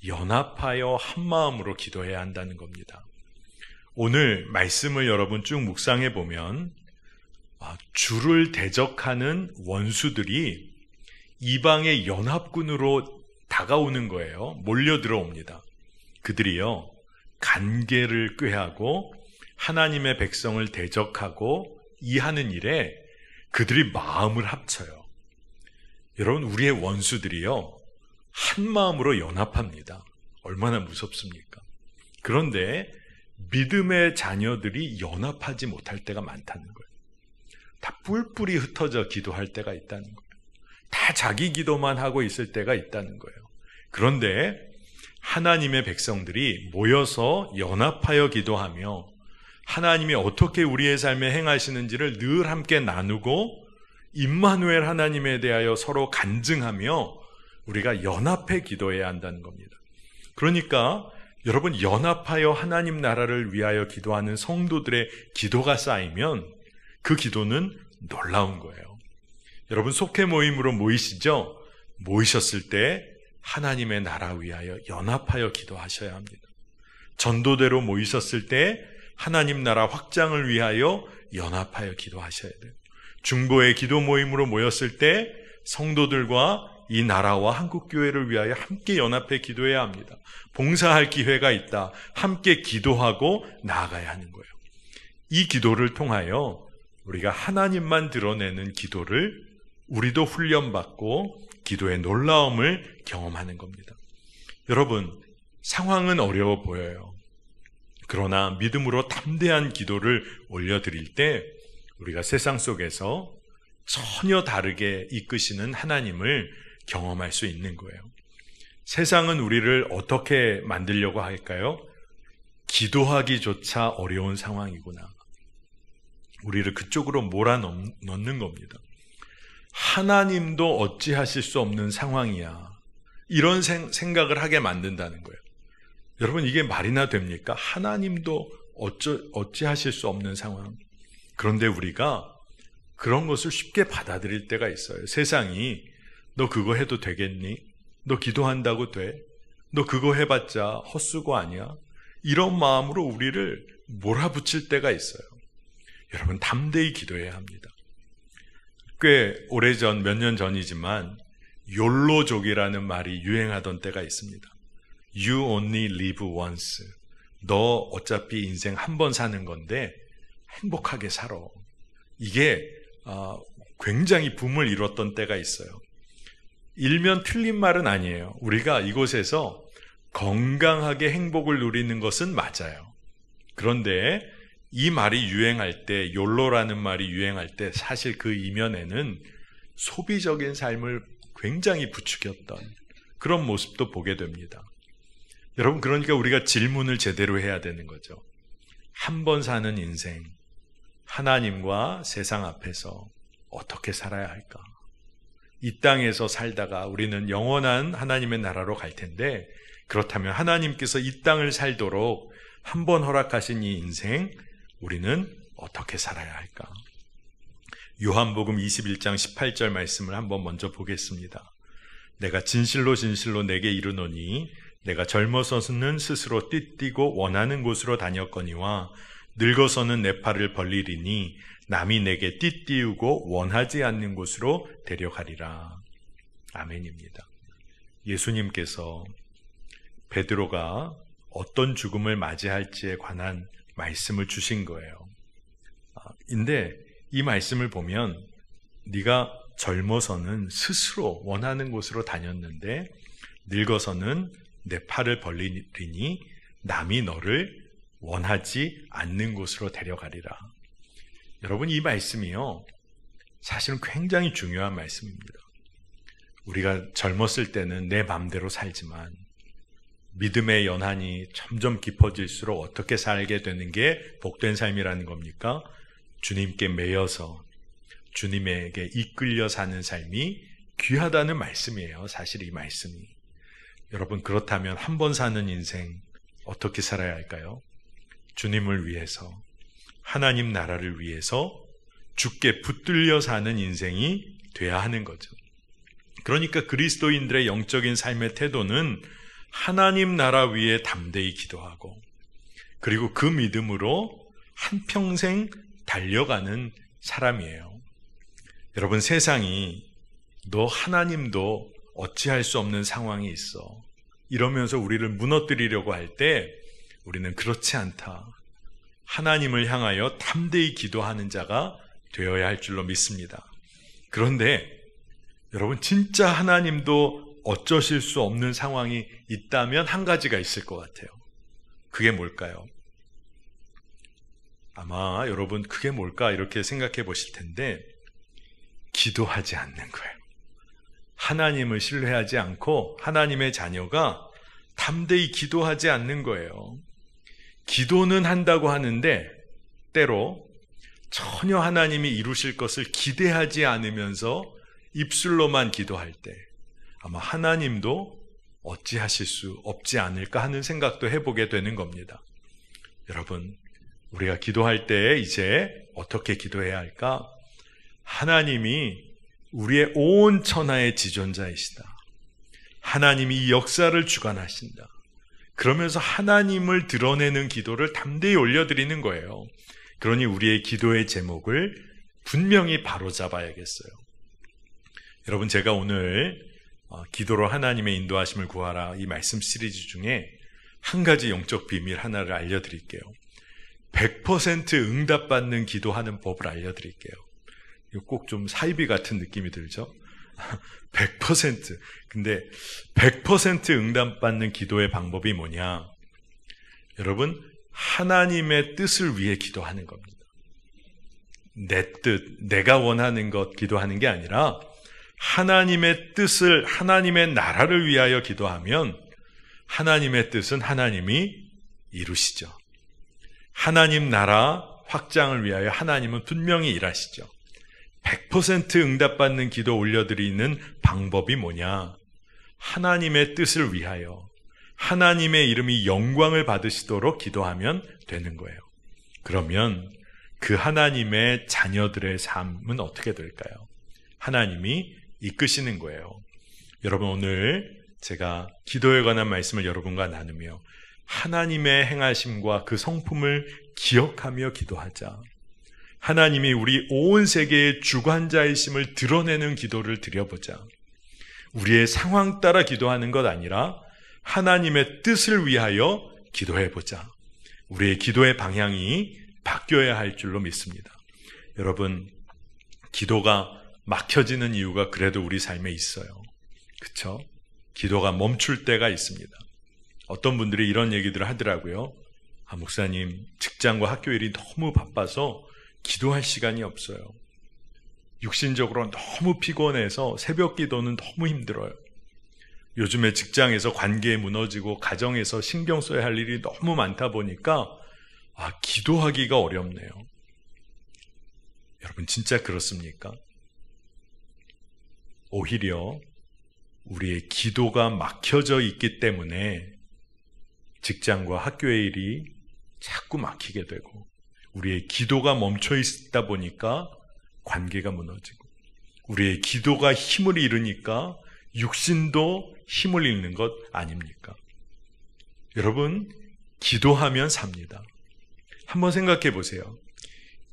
연합하여 한마음으로 기도해야 한다는 겁니다. 오늘 말씀을 여러분 쭉 묵상해 보면 주를 대적하는 원수들이 이방의 연합군으로 다가오는 거예요. 몰려 들어옵니다. 그들이요 간계를 꾀하고 하나님의 백성을 대적하고 이 하는 일에 그들이 마음을 합쳐요. 여러분, 우리의 원수들이요, 한 마음으로 연합합니다. 얼마나 무섭습니까? 그런데 믿음의 자녀들이 연합하지 못할 때가 많다는 거예요. 다 뿔뿔이 흩어져 기도할 때가 있다는 거예요. 다 자기 기도만 하고 있을 때가 있다는 거예요. 그런데 하나님의 백성들이 모여서 연합하여 기도하며 하나님이 어떻게 우리의 삶에 행하시는지를 늘 함께 나누고 임마누엘 하나님에 대하여 서로 간증하며 우리가 연합해 기도해야 한다는 겁니다. 그러니까 여러분, 연합하여 하나님 나라를 위하여 기도하는 성도들의 기도가 쌓이면 그 기도는 놀라운 거예요. 여러분, 속회 모임으로 모이시죠? 모이셨을 때 하나님의 나라 위하여 연합하여 기도하셔야 합니다. 전도대로 모이셨을 때 하나님 나라 확장을 위하여 연합하여 기도하셔야 돼요. 중보의 기도 모임으로 모였을 때 성도들과 이 나라와 한국교회를 위하여 함께 연합해 기도해야 합니다. 봉사할 기회가 있다. 함께 기도하고 나아가야 하는 거예요. 이 기도를 통하여 우리가 하나님만 드러내는 기도를 우리도 훈련받고 기도의 놀라움을 경험하는 겁니다. 여러분, 상황은 어려워 보여요. 그러나 믿음으로 담대한 기도를 올려드릴 때 우리가 세상 속에서 전혀 다르게 이끄시는 하나님을 경험할 수 있는 거예요. 세상은 우리를 어떻게 만들려고 할까요? 기도하기조차 어려운 상황이구나. 우리를 그쪽으로 몰아넣는 겁니다. 하나님도 어찌하실 수 없는 상황이야. 이런 생각을 하게 만든다는 거예요. 여러분, 이게 말이나 됩니까? 하나님도 어찌하실 수 없는 상황. 그런데 우리가 그런 것을 쉽게 받아들일 때가 있어요. 세상이 너 그거 해도 되겠니? 너 기도한다고 돼? 너 그거 해봤자 헛수고 아니야? 이런 마음으로 우리를 몰아붙일 때가 있어요. 여러분, 담대히 기도해야 합니다. 꽤 오래전, 몇 년 전이지만 욜로족이라는 말이 유행하던 때가 있습니다. You only live once. 너 어차피 인생 한 번 사는 건데 행복하게 살아. 이게 굉장히 붐을 이뤘던 때가 있어요. 일면 틀린 말은 아니에요. 우리가 이곳에서 건강하게 행복을 누리는 것은 맞아요. 그런데 이 말이 유행할 때, 욜로라는 말이 유행할 때 사실 그 이면에는 소비적인 삶을 굉장히 부추겼던 그런 모습도 보게 됩니다. 여러분, 그러니까 우리가 질문을 제대로 해야 되는 거죠. 한 번 사는 인생, 하나님과 세상 앞에서 어떻게 살아야 할까? 이 땅에서 살다가 우리는 영원한 하나님의 나라로 갈 텐데, 그렇다면 하나님께서 이 땅을 살도록 한 번 허락하신 이 인생, 우리는 어떻게 살아야 할까? 요한복음 21장 18절 말씀을 한번 먼저 보겠습니다. 내가 진실로 진실로 내게 이르노니 내가 젊어서는 스스로 띠띠고 원하는 곳으로 다녔거니와 늙어서는 내 팔을 벌리리니 남이 내게 띠띠우고 원하지 않는 곳으로 데려가리라. 아멘입니다. 예수님께서 베드로가 어떤 죽음을 맞이할지에 관한 말씀을 주신 거예요. 근데 이 말씀을 보면 네가 젊어서는 스스로 원하는 곳으로 다녔는데 늙어서는 내 팔을 벌리니 남이 너를 원하지 않는 곳으로 데려가리라. 여러분, 이 말씀이요, 사실은 굉장히 중요한 말씀입니다. 우리가 젊었을 때는 내 마음대로 살지만 믿음의 연한이 점점 깊어질수록 어떻게 살게 되는 게 복된 삶이라는 겁니까? 주님께 매여서 주님에게 이끌려 사는 삶이 귀하다는 말씀이에요. 사실 이 말씀이. 여러분, 그렇다면 한 번 사는 인생 어떻게 살아야 할까요? 주님을 위해서, 하나님 나라를 위해서 주께 붙들려 사는 인생이 돼야 하는 거죠. 그러니까 그리스도인들의 영적인 삶의 태도는 하나님 나라 위에 담대히 기도하고, 그리고 그 믿음으로 한평생 달려가는 사람이에요. 여러분, 세상이 너 하나님도 어찌할 수 없는 상황이 있어, 이러면서 우리를 무너뜨리려고 할 때 우리는 그렇지 않다. 하나님을 향하여 담대히 기도하는 자가 되어야 할 줄로 믿습니다. 그런데 여러분, 진짜 하나님도 어쩌실 수 없는 상황이 있다면 한 가지가 있을 것 같아요. 그게 뭘까요? 아마 여러분, 그게 뭘까 이렇게 생각해 보실 텐데, 기도하지 않는 거예요. 하나님을 신뢰하지 않고 하나님의 자녀가 담대히 기도하지 않는 거예요. 기도는 한다고 하는데 때로 전혀 하나님이 이루실 것을 기대하지 않으면서 입술로만 기도할 때 아마 하나님도 어찌하실 수 없지 않을까 하는 생각도 해보게 되는 겁니다. 여러분, 우리가 기도할 때 이제 어떻게 기도해야 할까? 하나님이 우리의 온 천하의 지존자이시다. 하나님이 이 역사를 주관하신다. 그러면서 하나님을 드러내는 기도를 담대히 올려드리는 거예요. 그러니 우리의 기도의 제목을 분명히 바로잡아야겠어요. 여러분, 제가 오늘 기도로 하나님의 인도하심을 구하라 이 말씀 시리즈 중에 한 가지 영적 비밀 하나를 알려드릴게요. 100% 응답받는 기도하는 법을 알려드릴게요. 이거 꼭 좀 사이비 같은 느낌이 들죠? 100%. 근데 100% 응답받는 기도의 방법이 뭐냐? 여러분, 하나님의 뜻을 위해 기도하는 겁니다. 내 뜻, 내가 원하는 것 기도하는 게 아니라 하나님의 뜻을, 하나님의 나라를 위하여 기도하면 하나님의 뜻은 하나님이 이루시죠. 하나님 나라 확장을 위하여 하나님은 분명히 일하시죠. 100% 응답받는 기도 올려드리는 방법이 뭐냐? 하나님의 뜻을 위하여 하나님의 이름이 영광을 받으시도록 기도하면 되는 거예요. 그러면 그 하나님의 자녀들의 삶은 어떻게 될까요? 하나님이 이끄시는 거예요. 여러분, 오늘 제가 기도에 관한 말씀을 여러분과 나누며 하나님의 행하심과 그 성품을 기억하며 기도하자. 하나님이 우리 온 세계의 주관자이심을 드러내는 기도를 드려보자. 우리의 상황 따라 기도하는 것 아니라 하나님의 뜻을 위하여 기도해보자. 우리의 기도의 방향이 바뀌어야 할 줄로 믿습니다. 여러분, 기도가 막혀지는 이유가 그래도 우리 삶에 있어요. 그렇죠? 기도가 멈출 때가 있습니다. 어떤 분들이 이런 얘기들을 하더라고요. 목사님, 직장과 학교 일이 너무 바빠서 기도할 시간이 없어요. 육신적으로 너무 피곤해서 새벽 기도는 너무 힘들어요. 요즘에 직장에서 관계 무너지고 가정에서 신경 써야 할 일이 너무 많다 보니까 기도하기가 어렵네요. 여러분, 진짜 그렇습니까? 오히려 우리의 기도가 막혀져 있기 때문에 직장과 학교의 일이 자꾸 막히게 되고, 우리의 기도가 멈춰 있다 보니까 관계가 무너지고, 우리의 기도가 힘을 잃으니까 육신도 힘을 잃는 것 아닙니까? 여러분, 기도하면 삽니다. 한번 생각해 보세요.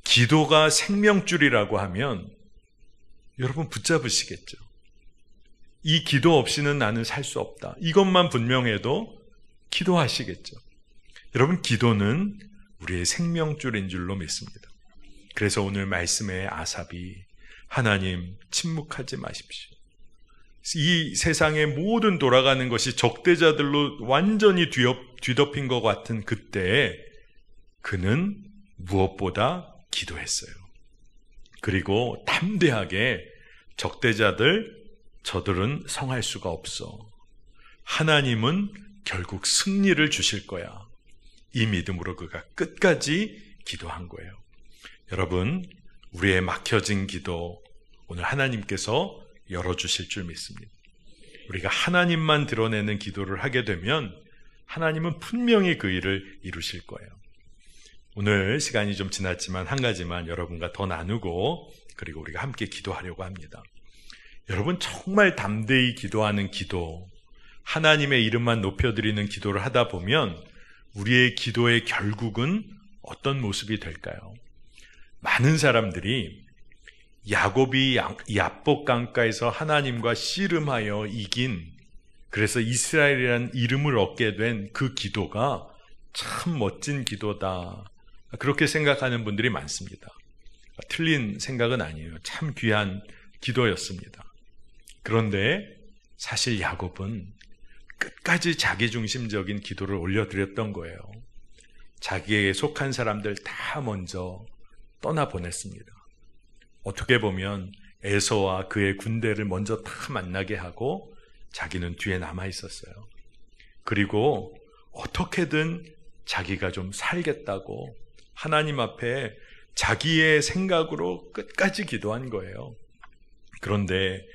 기도가 생명줄이라고 하면 여러분 붙잡으시겠죠? 이 기도 없이는 나는 살 수 없다. 이것만 분명해도 기도하시겠죠? 여러분, 기도는 우리의 생명줄인 줄로 믿습니다. 그래서 오늘 말씀의 아삽이 하나님 침묵하지 마십시오. 이 세상의 모든 돌아가는 것이 적대자들로 완전히 뒤덮인 것 같은 그때에 그는 무엇보다 기도했어요. 그리고 담대하게 저들은 성할 수가 없어. 하나님은 결국 승리를 주실 거야. 이 믿음으로 그가 끝까지 기도한 거예요. 여러분, 우리의 막혀진 기도 오늘 하나님께서 열어주실 줄 믿습니다. 우리가 하나님만 드러내는 기도를 하게 되면 하나님은 분명히 그 일을 이루실 거예요. 오늘 시간이 좀 지났지만 한 가지만 여러분과 더 나누고 그리고 우리가 함께 기도하려고 합니다. 여러분, 정말 담대히 기도하는 기도, 하나님의 이름만 높여드리는 기도를 하다 보면 우리의 기도의 결국은 어떤 모습이 될까요? 많은 사람들이 야곱이 야복 강가에서 하나님과 씨름하여 이긴, 그래서 이스라엘이라는 이름을 얻게 된 그 기도가 참 멋진 기도다, 그렇게 생각하는 분들이 많습니다. 틀린 생각은 아니에요. 참 귀한 기도였습니다. 그런데 사실 야곱은 끝까지 자기중심적인 기도를 올려드렸던 거예요. 자기에게 속한 사람들 다 먼저 떠나보냈습니다. 어떻게 보면 에서와 그의 군대를 먼저 다 만나게 하고 자기는 뒤에 남아 있었어요. 그리고 어떻게든 자기가 좀 살겠다고 하나님 앞에 자기의 생각으로 끝까지 기도한 거예요. 그런데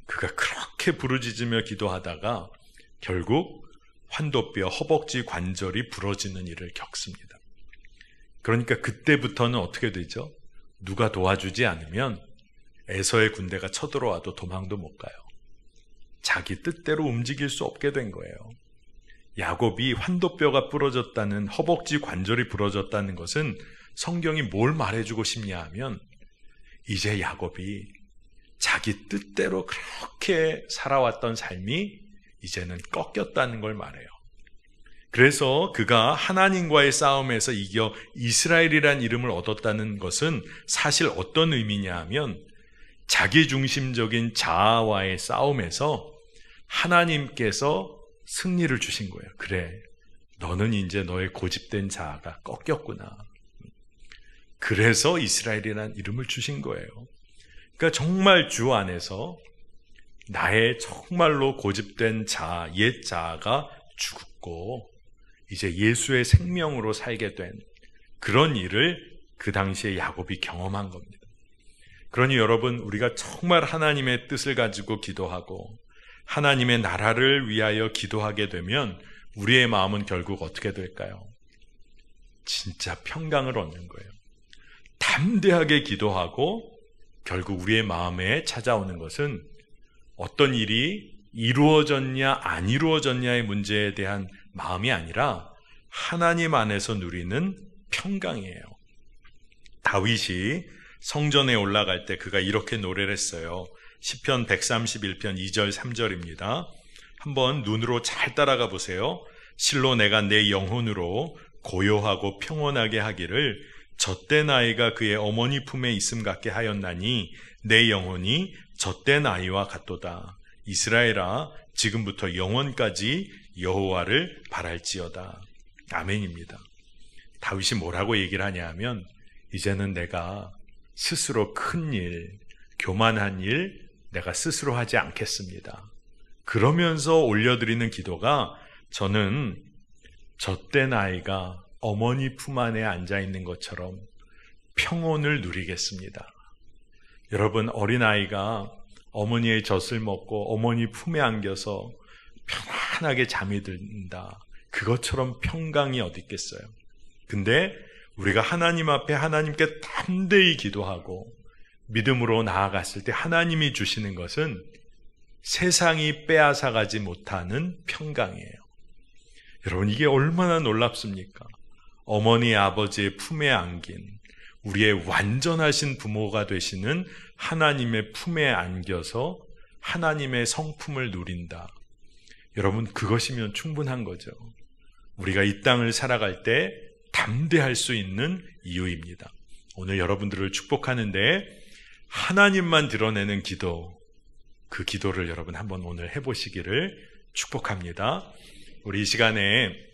그가 그렇게 부르짖으며 기도하다가 결국 환도뼈, 허벅지 관절이 부러지는 일을 겪습니다. 그러니까 그때부터는 어떻게 되죠? 누가 도와주지 않으면 에서의 군대가 쳐들어와도 도망도 못 가요. 자기 뜻대로 움직일 수 없게 된 거예요. 야곱이 환도뼈가 부러졌다는, 허벅지 관절이 부러졌다는 것은 성경이 뭘 말해주고 싶냐 하면 이제 야곱이 자기 뜻대로 그렇게 살아왔던 삶이 이제는 꺾였다는 걸 말해요. 그래서 그가 하나님과의 싸움에서 이겨 이스라엘이란 이름을 얻었다는 것은 사실 어떤 의미냐 하면 자기중심적인 자아와의 싸움에서 하나님께서 승리를 주신 거예요. 그래, 너는 이제 너의 고집된 자아가 꺾였구나. 그래서 이스라엘이라는 이름을 주신 거예요. 그러니까 정말 주 안에서 나의 정말로 고집된 자아, 옛 자아가 죽고 이제 예수의 생명으로 살게 된 그런 일을 그 당시에 야곱이 경험한 겁니다. 그러니 여러분, 우리가 정말 하나님의 뜻을 가지고 기도하고 하나님의 나라를 위하여 기도하게 되면 우리의 마음은 결국 어떻게 될까요? 진짜 평강을 얻는 거예요. 담대하게 기도하고 결국 우리의 마음에 찾아오는 것은 어떤 일이 이루어졌냐 안 이루어졌냐의 문제에 대한 마음이 아니라 하나님 안에서 누리는 평강이에요. 다윗이 성전에 올라갈 때 그가 이렇게 노래를 했어요. 시편 131편 2절 3절입니다. 한번 눈으로 잘 따라가 보세요. 실로 내가 내 영혼으로 고요하고 평온하게 하기를 젖된 아이가 그의 어머니 품에 있음 같게 하였나니 내 영혼이 젖된 아이와 같도다. 이스라엘아, 지금부터 영원까지 여호와를 바랄지어다. 아멘입니다. 다윗이 뭐라고 얘기를 하냐 하면 이제는 내가 스스로 큰 일, 교만한 일 내가 스스로 하지 않겠습니다. 그러면서 올려드리는 기도가 저는 젖된 아이가 어머니 품 안에 앉아있는 것처럼 평온을 누리겠습니다. 여러분, 어린아이가 어머니의 젖을 먹고 어머니 품에 안겨서 편안하게 잠이 든다. 그것처럼 평강이 어디 있겠어요? 근데 우리가 하나님 앞에 하나님께 담대히 기도하고 믿음으로 나아갔을 때 하나님이 주시는 것은 세상이 빼앗아가지 못하는 평강이에요. 여러분, 이게 얼마나 놀랍습니까? 어머니 아버지의 품에 안긴 우리의 완전하신 부모가 되시는 하나님의 품에 안겨서 하나님의 성품을 누린다. 여러분, 그것이면 충분한 거죠. 우리가 이 땅을 살아갈 때 담대할 수 있는 이유입니다. 오늘 여러분들을 축복하는데 하나님만 드러내는 기도, 그 기도를 여러분 한번 오늘 해보시기를 축복합니다. 우리 이 시간에